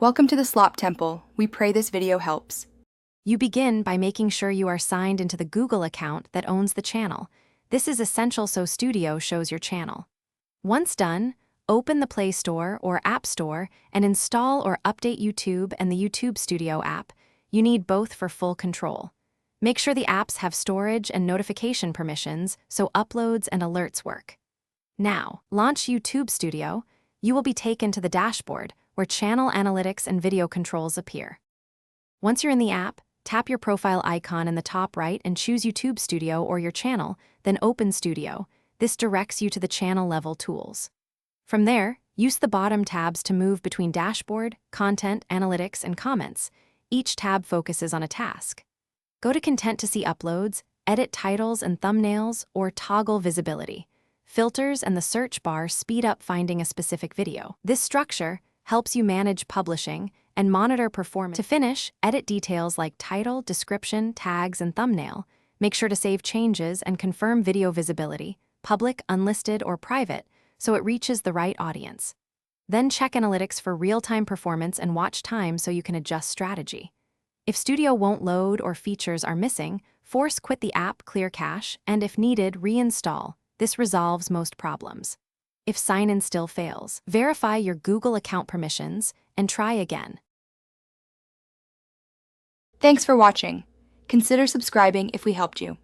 Welcome to the Slop Temple. We pray this video helps. You begin by making sure you are signed into the Google account that owns the channel. This is essential so Studio shows your channel. Once done, open the Play Store or App Store and install or update YouTube and the YouTube Studio app. You need both for full control. Make sure the apps have storage and notification permissions so uploads and alerts work. Now, launch YouTube Studio. You will be taken to the dashboard where channel analytics and video controls appear. Once you're in the app, tap your profile icon in the top right and choose YouTube Studio or your channel, then open Studio. This directs you to the channel-level tools. From there, use the bottom tabs to move between dashboard, content, analytics, and comments. Each tab focuses on a task. Go to Content to see uploads, edit titles and thumbnails, or toggle visibility. Filters and the search bar speed up finding a specific video. This structure helps you manage publishing and monitor performance. To finish, edit details like title, description, tags, and thumbnail. Make sure to save changes and confirm video visibility, public, unlisted, or private, so it reaches the right audience. Then check analytics for real-time performance and watch time so you can adjust strategy. If Studio won't load or features are missing, force quit the app, clear cache, and if needed, reinstall. This resolves most problems. If sign-in still fails, verify your Google account permissions and try again. Thanks for watching. Consider subscribing if we helped you.